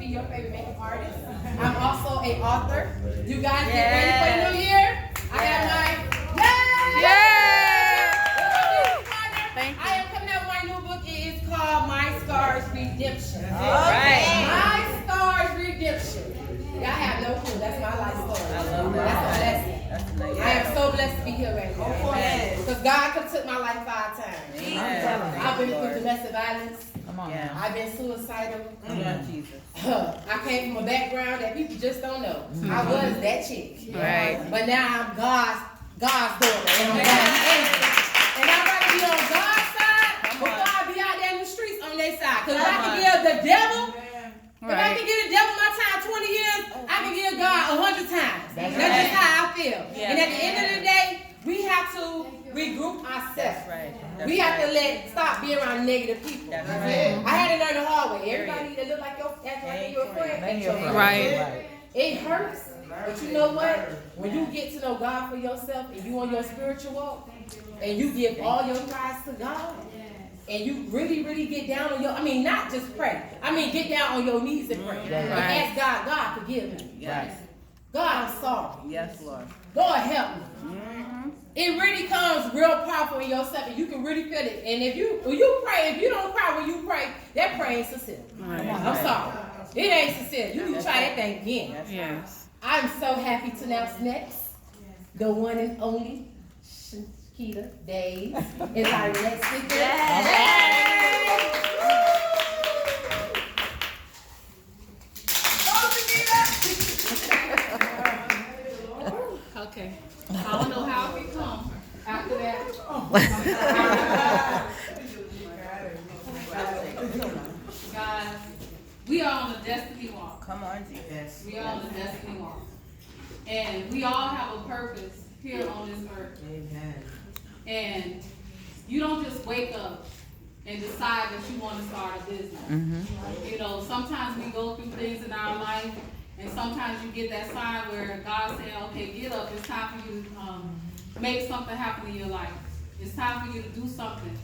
be your favorite makeup artist. I'm also an author. You guys get ready for the new year? I have my Thank you. I am coming out with my new book. It is called My Scars Redemption. My Scars Redemption. Y'all have no clue. That's my life story. I love that. That's a blessing. I am so blessed to be here right now. Because God could have took my life 5 times. I've been through domestic violence. I've been suicidal. I came from a background that people just don't know. I was that chick. But now I'm God's daughter. And I'm God's angel. And I'd rather be on God's side before I be out there in the streets on their side. Because if I can give the devil, if I can give the devil my time 20 years, I can give God 100 times. That's just how I feel. And at the end of the day, we have to regroup ourselves. We have to stop being around negative people. I had to learn the hard way. Everybody that look like you're a friend. It hurts, but you know what? When you get to know God for yourself and you on your spiritual walk, and you give all your lives to God, and you really, really get down on not just pray. Get down on your knees and pray. And ask God, God, forgive me. God, I'm sorry. Yes, Lord. Lord, help me. It really comes real powerful in yourself, and you can really feel it. And if you pray, if you don't cry when you pray, that prayer ain't sincere. I'm sorry. It ain't sincere. You need to try that thing again. Yes. I'm so happy to announce next, the one and only Shakita Days is our next speaker. Okay. I don't know how it come after that. Guys, we are on a destiny walk. Come on, Jesus. We are on a destiny walk. And we all have a purpose here on this earth. Amen. And you don't just wake up and decide that you want to start a business. Sometimes we go through things in our life, and sometimes you get that sign where God's saying, okay, get up. It's time for you to make something happen in your life. It's time for you to do something.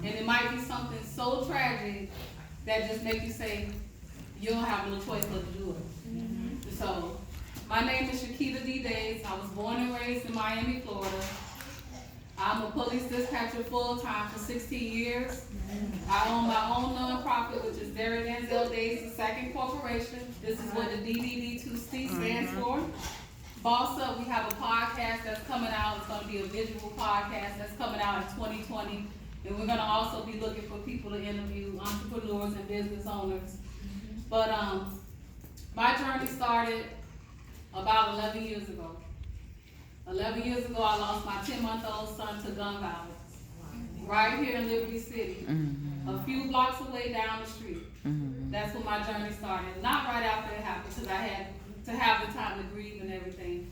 And it might be something so tragic that just makes you say, you don't have no choice but to do it. So, my name is Shakita D. Days. I was born and raised in Miami, Florida. I'm a police dispatcher full-time for 16 years. I own my own nonprofit, which is Derek Denzel Days II Corporation. This is what the DDD2C stands for. Boss Up, we have a podcast that's coming out. It's going to be a visual podcast that's coming out in 2020. And we're going to also be looking for people to interview, entrepreneurs and business owners. But my journey started about 11 years ago. 11 years ago, I lost my 10-month-old son to gun violence. Right here in Liberty City. A few blocks away down the street. That's when my journey started. Not right after it happened, because I had to have the time to grieve and everything.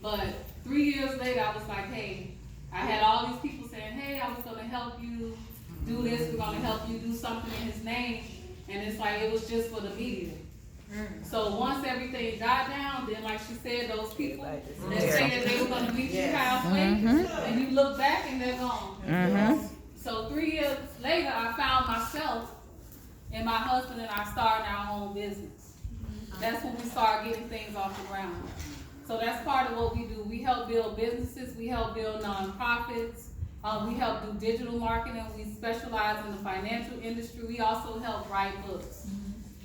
But 3 years later, I was like, hey, I had all these people saying, hey, I was going to help you do this. We're going to help you do something in his name. And it's like, it was just for the media. So once everything died down, then like she said, those people that said they were going to meet you halfway, and you look back and they're gone. So 3 years later, I found myself and my husband and I started our own business. That's when we started getting things off the ground. So that's part of what we do. We help build businesses. We help build nonprofits. We help do digital marketing. We specialize in the financial industry. We also help write books.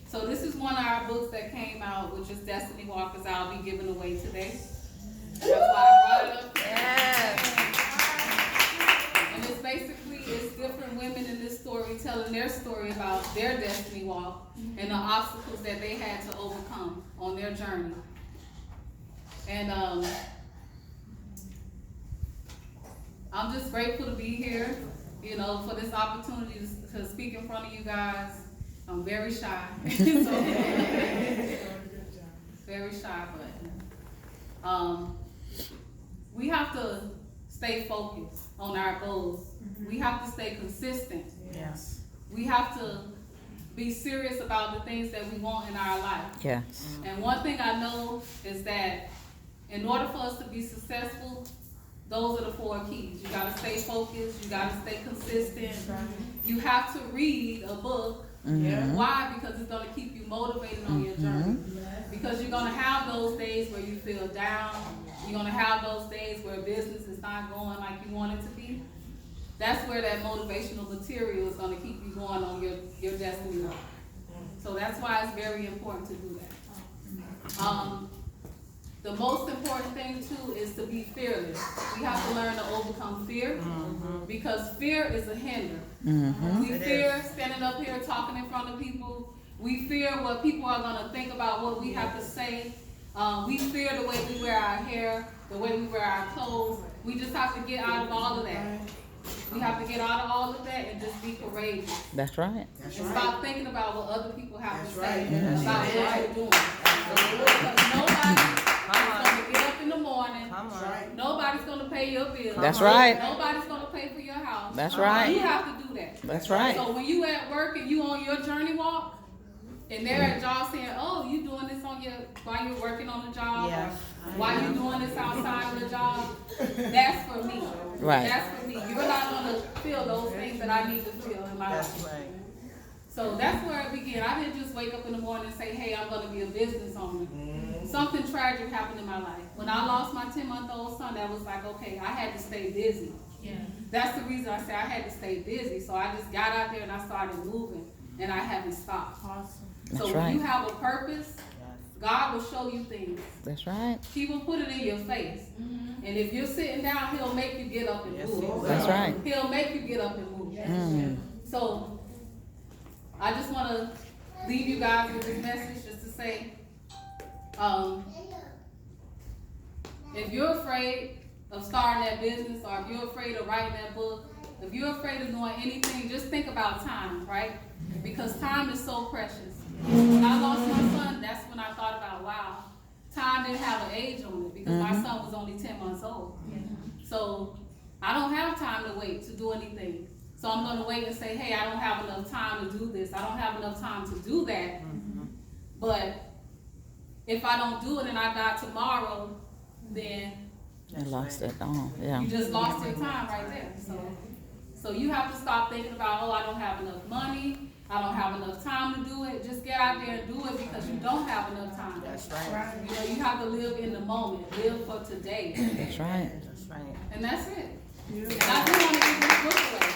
So this is one of our books that came out, which is Destiny Walkers. I'll be giving away today. That's why I brought it up. And it's basically, it's different women in this story telling their story about their destiny walk and the obstacles that they had to overcome on their journey. And I'm just grateful to be here, for this opportunity to speak in front of you guys. I'm very shy. Very shy, but we have to stay focused on our goals. We have to stay consistent. Yes. We have to be serious about the things that we want in our life. Yes. And one thing I know is that in order for us to be successful, those are the 4 keys. You gotta stay focused, you gotta stay consistent. You have to read a book Why? Because it's going to keep you motivated on your journey. Because you're going to have those days where you feel down. You're going to have those days where business is not going like you want it to be. That's where that motivational material is going to keep you going on your destiny walk. So that's why it's very important to do that. The most important thing too is to be fearless. We have to learn to overcome fear, because fear is a hinder. We fear standing up here talking in front of people. We fear what people are going to think about what we have to say. We fear the way we wear our hair, the way we wear our clothes. We just have to get out of all of that. We have to get out of all of that and just be courageous. That's right. And stop thinking about what other people have to say about what you're doing. Because nobody's going to get up in the morning. Nobody's going to pay your bills. That's right. Nobody's going to pay for your house. That's right. You have to do that. That's right. So when you at work and you on your journey walk, and they're at job saying, "Oh, you doing this on while you're working on the job, or while you doing this outside of the job," that's for me. Right. That's for me. You're not gonna feel those things that I need to feel in my life. Right. So that's where it began. I didn't just wake up in the morning and say, "Hey, I'm gonna be a business owner." Something tragic happened in my life. When I lost my 10-month-old son, that was like, okay, I had to stay busy. That's the reason I said I had to stay busy. So I just got out there and I started moving, and I haven't stopped. Awesome. So That's when right. you have a purpose, God will show you things. That's right. He will put it in your face. And if you're sitting down, he'll make you get up and move. That's right. He'll make you get up and move. So I just want to leave you guys with this message just to say, if you're afraid of starting that business, or if you're afraid of writing that book, if you're afraid of doing anything, just think about time, right? Because time is so precious. When I lost my son, that's when I thought about, wow, time didn't have an age on it, because my son was only 10 months old. So I don't have time to wait to do anything. So I'm going to wait and say, hey, I don't have enough time to do this. I don't have enough time to do that. But if I don't do it and I die tomorrow, then I lost it all. Yeah. you just lost your time right there. So you have to stop thinking about, oh, I don't have enough money. I don't have enough time to do it. Just get out there and do it, because you don't have enough time. That's right. You know, you have to live in the moment. Live for today. That's right. That's right. And that's it. And I do want to give this book away.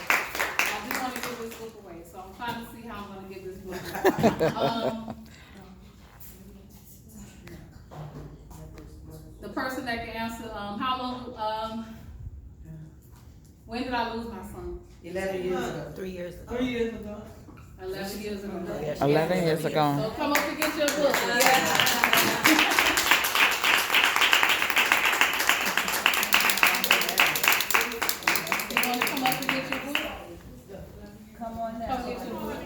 I do want to give this book away. So I'm trying to see how I'm going to give this book away. The person that can answer, how long, when did I lose my son? 11 years ago. 3 years ago. 3 years ago. 11 years ago. Yes. 11 years ago. So come up and get your book. Yeah. You want to come up and get your book? Come on now. Come get your book.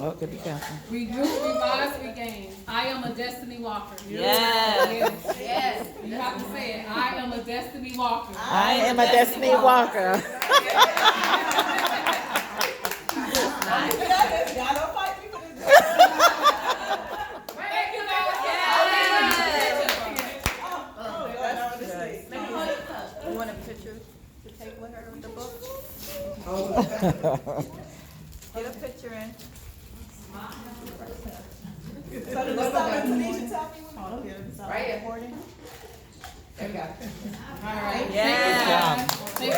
Oh, good be careful. Regroup, revise, regain. I am a destiny walker. Yes. Yes. You have to say it. I am a destiny walker. I am a destiny walker. Y'all don't fight me for this. Thank you, guys. You want a picture to take with her of the book? Get a picture in. Right here. There we go. All right. Yeah. Thank you.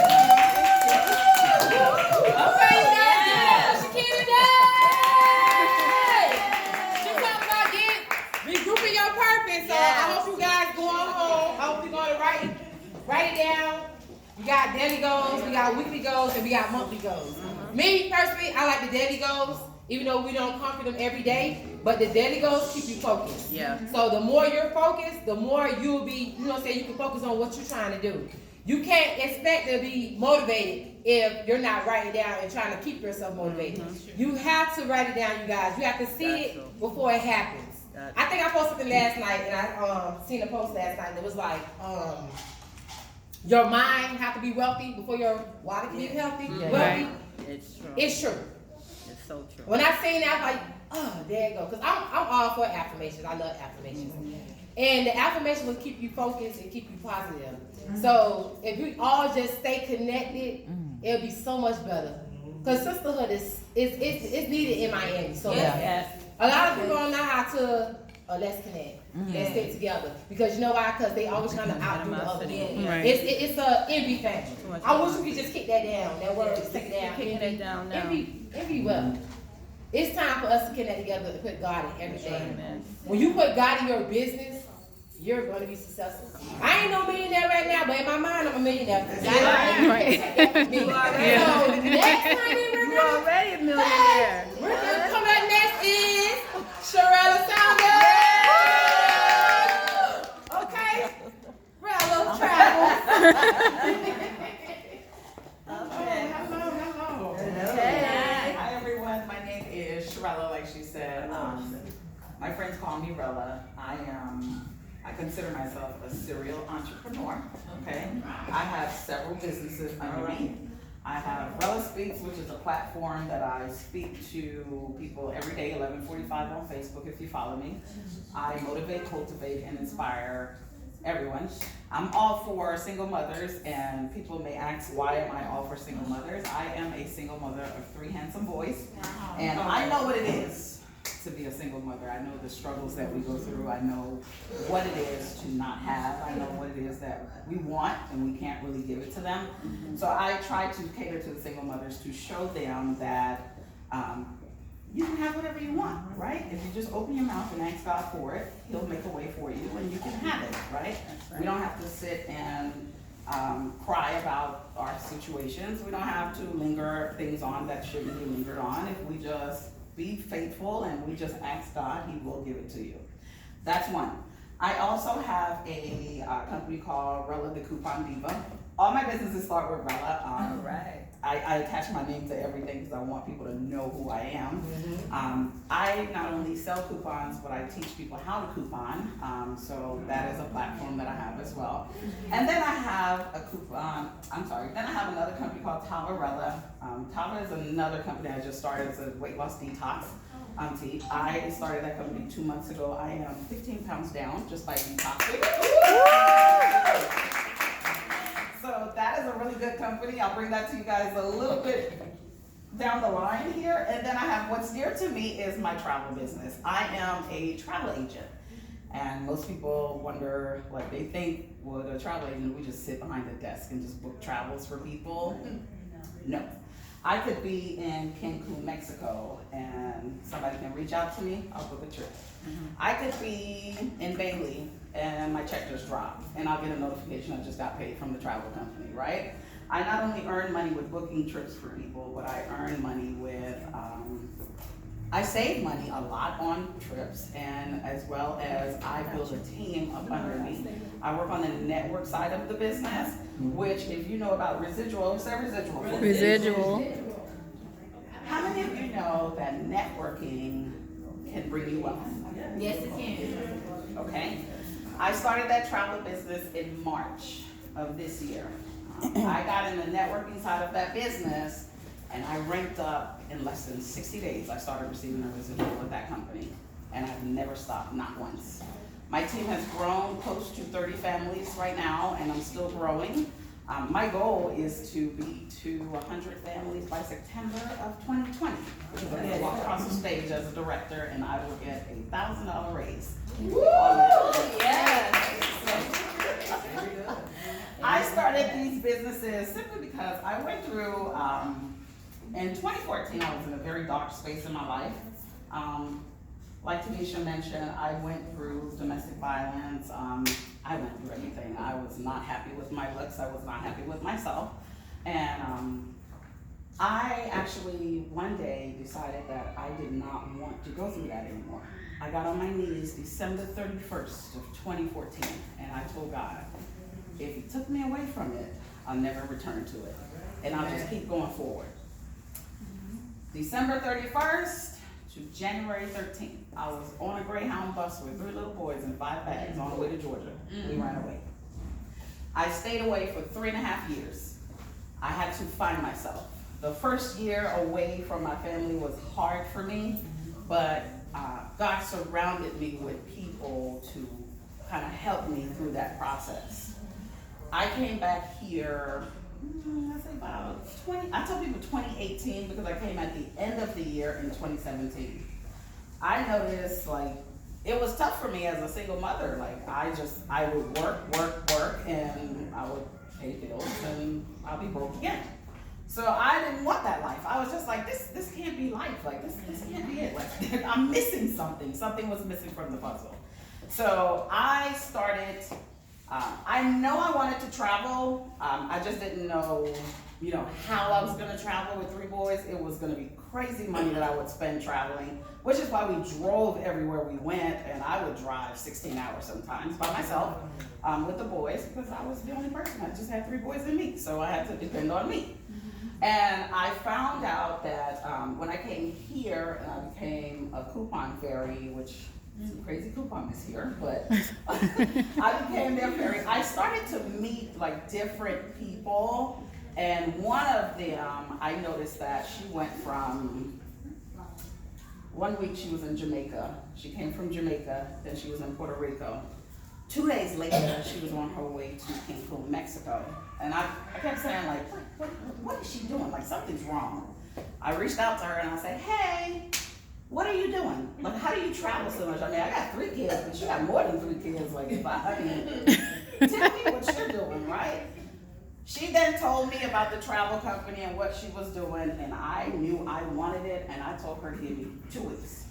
Okay, you guys, give it up for Shakira Day! She's talking about regrouping your purpose. So I hope you guys going home. I hope you're going to write it down. We got daily goals, we got weekly goals, and we got monthly goals. Me, personally, I like the daily goals, even though we don't conquer them every day, but the daily goals keep you focused. Yeah. So the more you're focused, the more you'll be, you know what I'm saying, you can focus on what you're trying to do. You can't expect to be motivated if you're not writing it down and trying to keep yourself motivated. You have to write it down, you guys. You have to see it before it happens. I think I posted something last night, and I seen a post last night, and it was like, your mind have to be wealthy before your wallet can be healthy. Yeah. Wealthy. It's true. It's true. It's so true. When I seen that, I was like, oh, there you go. Because I'm all for affirmations. I love affirmations. And the affirmation will keep you focused and keep you positive. So if we all just stay connected, it'll be so much better. Cause sisterhood is needed in Miami. So a lot of people don't know how to. Let's connect. Let's stick together. Because you know why? Because they always trying to outdo the other. Right. It's a envy factor. I wish we could just kick that down. That word, stick it down. Kicking it down now. Envy well. It's time for us to connect together and put God in everything. Amen. When you put God in your business, you're going to be successful. I ain't no millionaire right now, but in my mind, I'm a millionaire. Right. So next time You already a millionaire. we're gonna come up next is Sharella Saunders. Okay, Rella Travel. Hello. Hey. Hi everyone, my name is Sharella, like she said. My friends call me Rella. I consider myself a serial entrepreneur, okay? I have several businesses under me. I have Rella Speaks, which is a platform that I speak to people every day, 11:45 on Facebook if you follow me. I motivate, cultivate, and inspire everyone. I'm all for single mothers, and people may ask, why am I all for single mothers? I am a single mother of 3 handsome boys, and I know what it is to be a single mother. I know the struggles that we go through. I know what it is to not have. I know what it is that we want and we can't really give it to them. So I try to cater to the single mothers to show them that you can have whatever you want, right? If you just open your mouth and ask God for it, He'll make a way for you and you can have it, right? We don't have to sit and cry about our situations. We don't have to linger things on that shouldn't be lingered on. If we just be faithful and we just ask God, He will give it to you. That's one. I also have a company called Rella the Coupon Diva. All my businesses start with Rella. All right. I attach my name to everything because I want people to know who I am. I not only sell coupons, but I teach people how to coupon. So that is a platform that I have as well. And then I have then I have another company called Tavarella. Tava is another company I just started. It's a weight loss detox. I started that company 2 months ago. I am 15 pounds down just by detoxing. So that is a really good company. I'll bring that to you guys a little bit down the line here. And then I have what's dear to me is my travel business. I am a travel agent. And most people wonder, like, they think, well, a travel agent, we just sit behind a desk and just book travels for people. No. I could be in Cancun, Mexico, and somebody can reach out to me, I'll book a trip. I could be in Bailey, and my check just dropped, and I'll get a notification I just got paid from the travel company, right? I not only earn money with booking trips for people, but I earn money with, I save money a lot on trips, and as well as I build a team up under me. I work on the network side of the business, which if you know about residual, say residual. Residual. How many of you know that networking can bring you wealth? Yes, it can. Okay. I started that travel business in March of this year. I got in the networking side of that business, and I ranked up in less than 60 days. I started receiving a residual with that company, and I've never stopped, not once. My team has grown close to 30 families right now, and I'm still growing. My goal is to be to 100 families by September of 2020. Because I'm gonna walk across the stage as a director, and I will get a $1,000 raise. Woo! Yes. I started these businesses simply because I went through, in 2014, I was in a very dark space in my life. Like Tanisha mentioned, I went through domestic violence. I went through everything. I was not happy with my looks. I was not happy with myself. And I actually one day decided that I did not want to go through that anymore. I got on my knees December 31st of 2014, and I told God, if He took me away from it, I'll never return to it. And I'll just keep going forward. December 31st to January 13th, I was on a Greyhound bus with 3 little boys and 5 bags on the way to Georgia. We ran away. I stayed away for 3.5 years. I had to find myself. The first year away from my family was hard for me, but God surrounded me with people to kind of helped me through that process. I came back here, I say about I tell people 2018 because I came at the end of the year in 2017. I noticed like, it was tough for me as a single mother. Like I would work, and I would pay bills and I'll be broke again. So I didn't want that life. I was just like, this can't be life. Like this can't be it. Like I'm missing something. Something was missing from the puzzle. So I started, I know I wanted to travel. I just didn't know, how I was gonna travel with 3 boys. It was gonna be crazy money that I would spend traveling, which is why we drove everywhere we went, and I would drive 16 hours sometimes by myself with the boys because I was the only person. I just had 3 boys and me, so I had to depend on me. And I found out that when I came here and I became a coupon fairy, which some crazy coupon is here, but I became their fairy. I started to meet like different people, and one of them, I noticed that she went from, one week she was in Jamaica. She came from Jamaica, then she was in Puerto Rico. 2 days later, she was on her way to Cancun, Mexico. And I kept saying like, what is she doing? Like something's wrong. I reached out to her and I said, hey, what are you doing? Like, how do you travel so much? I mean, I got 3 kids, but you got more than 3 kids. Like, tell me what you're doing, right? She then told me about the travel company and what she was doing, and I knew I wanted it, and I told her to give me 2 weeks.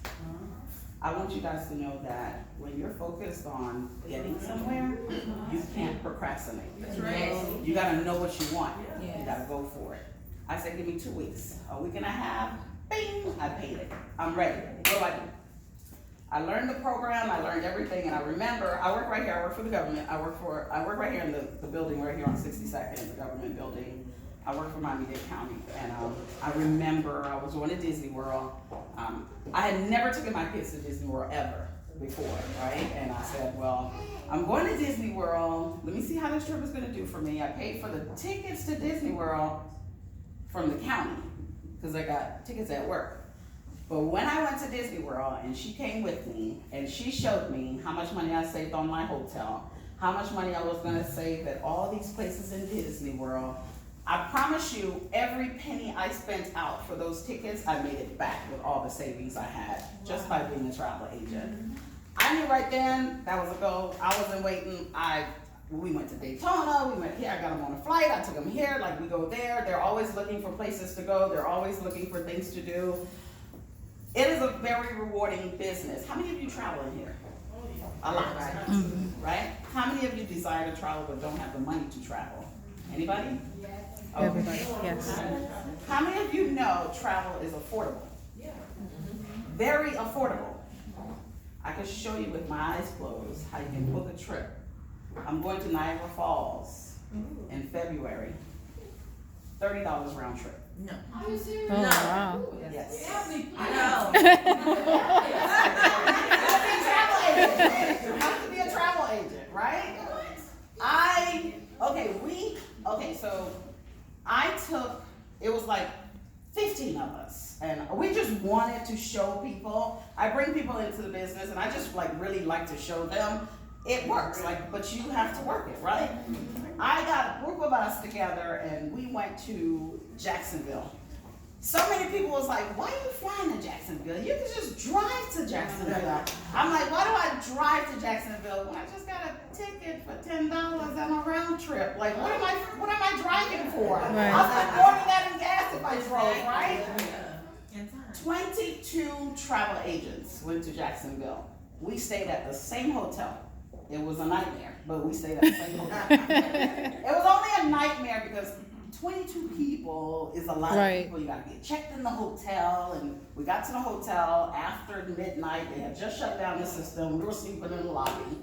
I want you guys to know that when you're focused on getting somewhere, you can't procrastinate. That's right. You gotta know what you want. Yes. You gotta go for it. I said, give me 2 weeks. A week and a half, bing, I paid it. I'm ready. What do I do? I learned the program, I learned everything, and I remember, I work right here, I work for the government. I work right here in the building right here on 62nd, the government building. I work for Miami-Dade County, and I remember I was going to Disney World. I had never taken my kids to Disney World ever before, right? And I said, well, I'm going to Disney World. Let me see how this trip is going to do for me. I paid for the tickets to Disney World from the county because I got tickets at work. But when I went to Disney World and she came with me and she showed me how much money I saved on my hotel, how much money I was going to save at all these places in Disney World, I promise you, every penny I spent out for those tickets, I made it back with all the savings I had just by being a travel agent. I knew right then that was a go. I wasn't waiting. We went to Daytona. We went here. I got them on a flight. I took them here. Like we go there. They're always looking for places to go. They're always looking for things to do. It is a very rewarding business. How many of you travel in here? A lot, right? How many of you desire to travel but don't have the money to travel? Anybody? Okay. Everybody, yes. How many of you know travel is affordable? Very affordable. I can show you with my eyes closed how you can book a trip. I'm going to Niagara Falls in February. $30 round trip. No. Are you serious? Oh, wow. Yes. You have to be a travel agent, right? So it was like 15 of us, and we just wanted to show people. I bring people into the business, and I just really like to show them it works, but you have to work it, right? I got a group of us together, and we went to Jacksonville. So many people was like, why are you flying to Jacksonville? You can just drive to Jacksonville. I'm like, why do I drive to Jacksonville when I just got a ticket for $10 on a round trip? Like, what am I driving for? Right. I'll spend more than that in gas if I drove, right? 22 travel agents went to Jacksonville. We stayed at the same hotel. It was a nightmare, but we stayed at the same hotel. It was only a nightmare because 22 people is a lot of people. You gotta get checked in the hotel, and we got to the hotel after midnight. They had just shut down the system. We were sleeping in the lobby.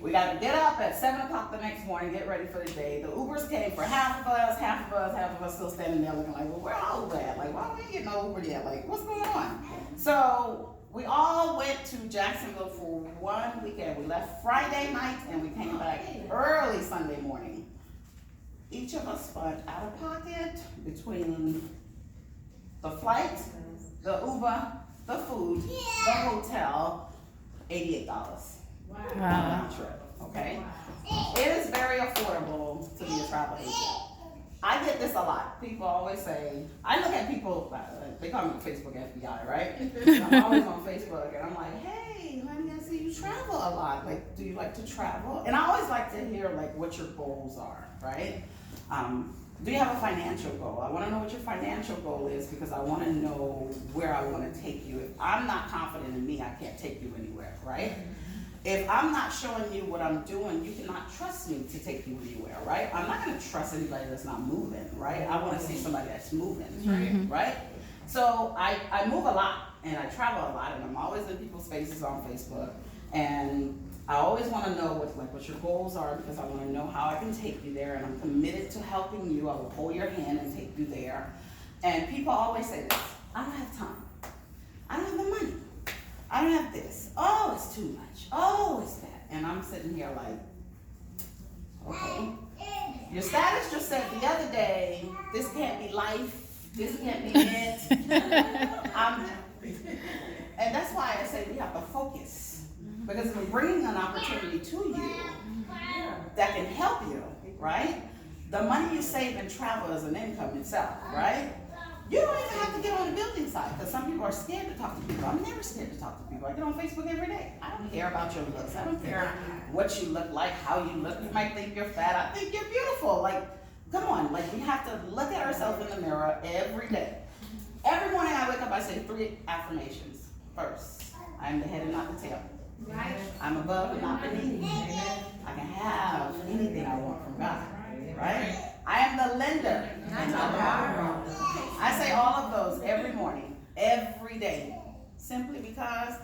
We got to get up at 7 o'clock the next morning, get ready for the day. The Ubers came for half of us still standing there looking like, well, where are Uber at? Like, why we ain't getting no Uber yet? Like, what's going on? So we all went to Jacksonville for one weekend. We left Friday night and we came back early Sunday morning. Each of us spent out of pocket between the flight, the Uber, the food, the hotel, $88. Wow. Round trip. okay? It is very affordable to be a travel agent. I get this a lot. People always say, I look at people, they call me Facebook FBI, right? I'm always on Facebook and I'm like, hey, honey, I see you travel a lot. Like, do you like to travel? And I always like to hear like what your goals are, right? Do you have a financial goal? I wanna know what your financial goal is because I wanna know where I wanna take you. If I'm not confident in me, I can't take you anywhere, right? If I'm not showing you what I'm doing, you cannot trust me to take you anywhere, right? I'm not gonna trust anybody that's not moving, right? I wanna see somebody that's moving, right? So I move a lot and I travel a lot and I'm always in people's faces on Facebook. And I always wanna know what your goals are because I wanna know how I can take you there and I'm committed to helping you. I will hold your hand and take you there. And people always say this, I don't have time. I don't have the money. I don't have this. Oh, it's too much. Oh, it's that. And I'm sitting here like, okay. Your status just said the other day, this can't be life. This can't be it. And that's why I say we have to focus. Because we're bringing an opportunity to you that can help you, right? The money you save in travel is an income itself, right? You don't even have to get on the building site because some people are scared to talk to people. I'm never scared to talk to people. I get on Facebook every day. I don't care about your looks. I don't care what you look like, how you look. You might think you're fat. I think you're beautiful. Like, come on. Like, we have to look at ourselves in the mirror every day. Every morning I wake up, I say 3 affirmations. First, I am the head and not the tail. Right. I'm above and not beneath. I can have anything I want from God. Right? I am the lender and not the borrower. I say all of those every morning, every day, simply because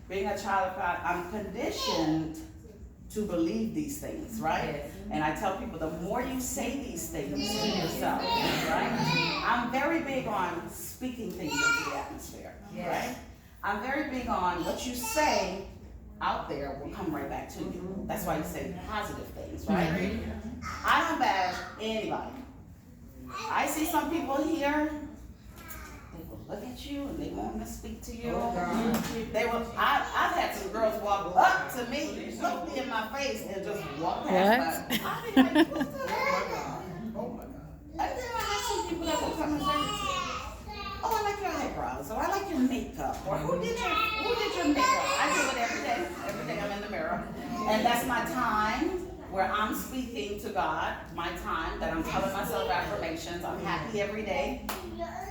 being a child of God, I'm conditioned to believe these things, right? And I tell people the more you say these things to yourself, right? I'm very big on speaking things into the atmosphere, right? I'm very big on what you say out there will come right back to you. That's why you say positive things, right? I don't bash anybody. I see some people here, they will look at you and they want to speak to you. They will. I've had some girls walk up to me, look me in my face, and just walk past me. I'll be like, what's the heck? And then I have some people that will come and say, oh, I like your eyebrows, or I like your makeup, or who did your makeup? I do it every day. Every day I'm in the mirror, and that's my time where I'm speaking to God. My time that I'm telling myself affirmations. I'm happy every day.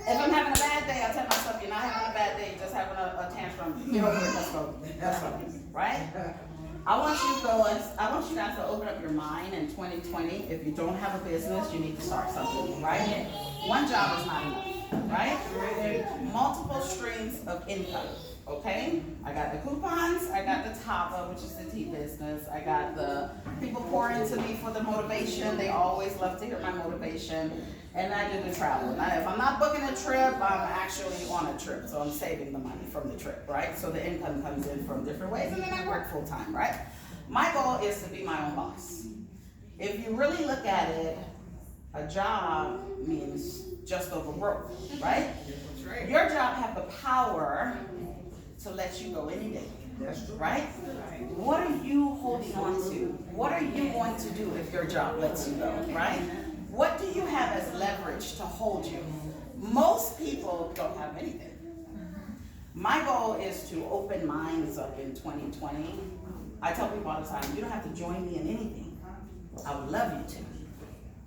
If I'm having a bad day, I tell myself, you're not having a bad day, you're just having a tantrum. Get over it. Let's go. Let's go. Right? I want you guys to open up your mind in 2020. If you don't have a business, you need to start something. Right? One job is not enough. Right? Multiple streams of income, okay? I got the coupons, I got the Tava, which is the tea business. I got the people pouring into me for the motivation. They always love to hear my motivation. And I do the travel. Now, if I'm not booking a trip, I'm actually on a trip. So I'm saving the money from the trip, right? So the income comes in from different ways, and then I work full time, right? My goal is to be my own boss. If you really look at it, a job means just over broke, right? Your job have the power to let you go any day, right? What are you holding on to? What are you going to do if your job lets you go, right? What do you have as leverage to hold you? Most people don't have anything. My goal is to open minds up in 2020. I tell people all the time, you don't have to join me in anything. I would love you to.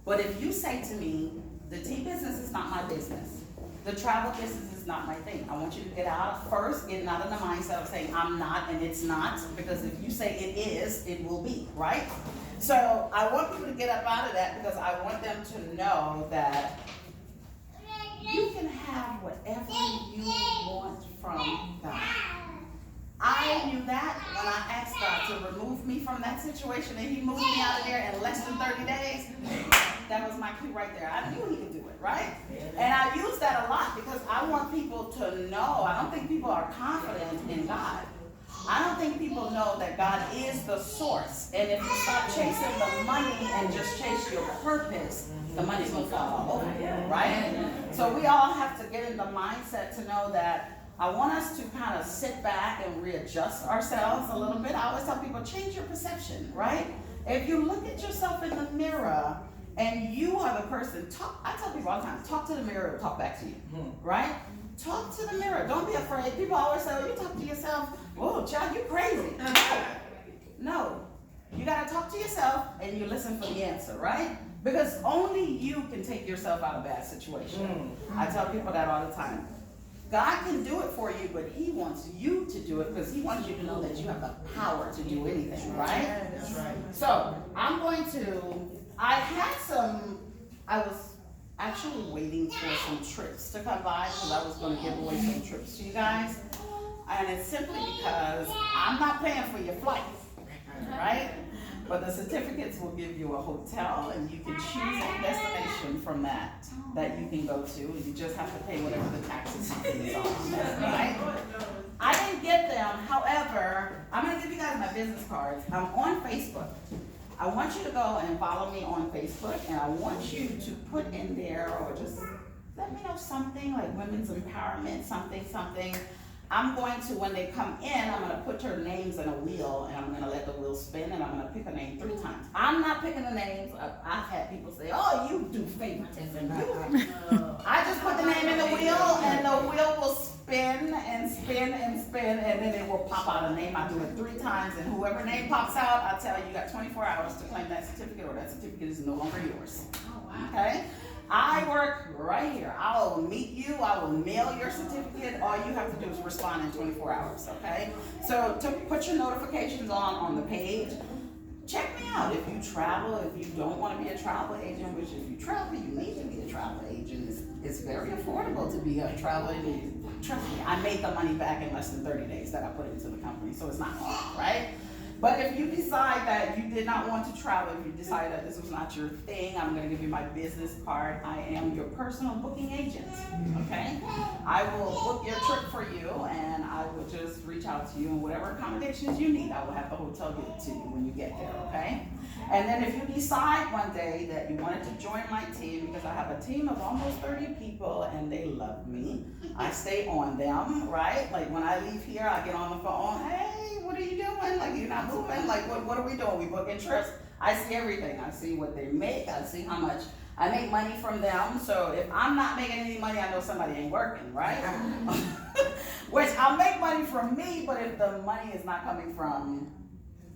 But if you say to me, the tea business is not my business, the travel business is not my thing, I want you to get out of the mindset of saying I'm not and it's not, because if you say it is, it will be, right? So I want people to get up out of that because I want them to know that you can have whatever you want from God. I knew that when I asked God to remove me from that situation and he moved me out of there in less than 30 days. That was my cue right there. I knew he could do it, right? And I use that a lot because I want people to know. I don't think people are confident in God. I don't think people know that God is the source. And if you stop chasing the money and just chase your purpose, the money's gonna fall all over you, right? So we all have to get in the mindset to know that I want us to kind of sit back and readjust ourselves a little bit. I always tell people, change your perception, right? If you look at yourself in the mirror and you are the person, I tell people all the time, talk to the mirror or talk back to you, right? Talk to the mirror. Don't be afraid. People always say, oh, you talk to yourself. Whoa, child, you crazy. No. You got to talk to yourself and you listen for the answer, right? Because only you can take yourself out of a bad situation. I tell people that all the time. God can do it for you, but he wants you to do it because he wants you to know that you have the power to do anything, right? That's right. So I was actually waiting for some trips to come by because I was going to give away some trips to you guys. And it's simply because I'm not paying for your flight, right? But the certificates will give you a hotel and you can choose a destination from that you can go to. You just have to pay whatever the taxes and fees are, right? I didn't get them. However, I'm going to give you guys my business cards. I'm on Facebook. I want you to go and follow me on Facebook, and I want you to put in there or just let me know something like women's empowerment, something. I'm going to, when they come in, I'm going to put your names in a wheel, and I'm going to let the wheel spin, and I'm going to pick a name 3 times. I'm not picking the names. I've had people say, oh, you do favoritism. I just put the name in the wheel, and the wheel will spin and spin and spin, and then it will pop out a name. I do it 3 times, and whoever name pops out, I tell you, you got 24 hours to claim that certificate, or that certificate is no longer yours. Okay? I work right here. I will meet you. I will mail your certificate. All you have to do is respond in 24 hours, okay? So to put your notifications on the page, check me out. If you travel, if you don't want to be a travel agent, which if you travel, you need to be a travel agent. It's very affordable to be a travel agent. Trust me, I made the money back in less than 30 days that I put into the company, so it's not hard, right? But if you decide that you did not want to travel, if you decide that this was not your thing, I'm going to give you my business card. I am your personal booking agent, okay? I will book your trip for you, and I will just reach out to you, and whatever accommodations you need, I will have the hotel give it to you when you get there, okay? And then if you decide one day that you wanted to join my team, because I have a team of almost 30 people, and they love me, I stay on them, right? Like when I leave here, I get on the phone, hey, what are you doing? Like, you're not moving? Like, what are we doing? We booking trips? I see everything. I see what they make. I see how much I make money from them. So if I'm not making any money, I know somebody ain't working, right? Which I'll make money from me, but if the money is not coming from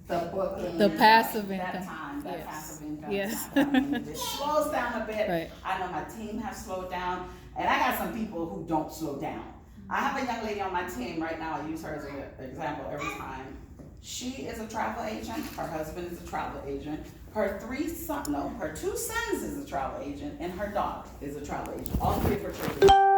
the booking, The passive that income. time, that Yes. passive income, Yes. it slows down a bit. Right. I know my team has slowed down, and I got some people who don't slow down. I have a young lady on my team right now. I use her as an example every time. She is a travel agent. Her husband is a travel agent. Her 2 sons is a travel agent, and her daughter is a travel agent. All 3 of her children.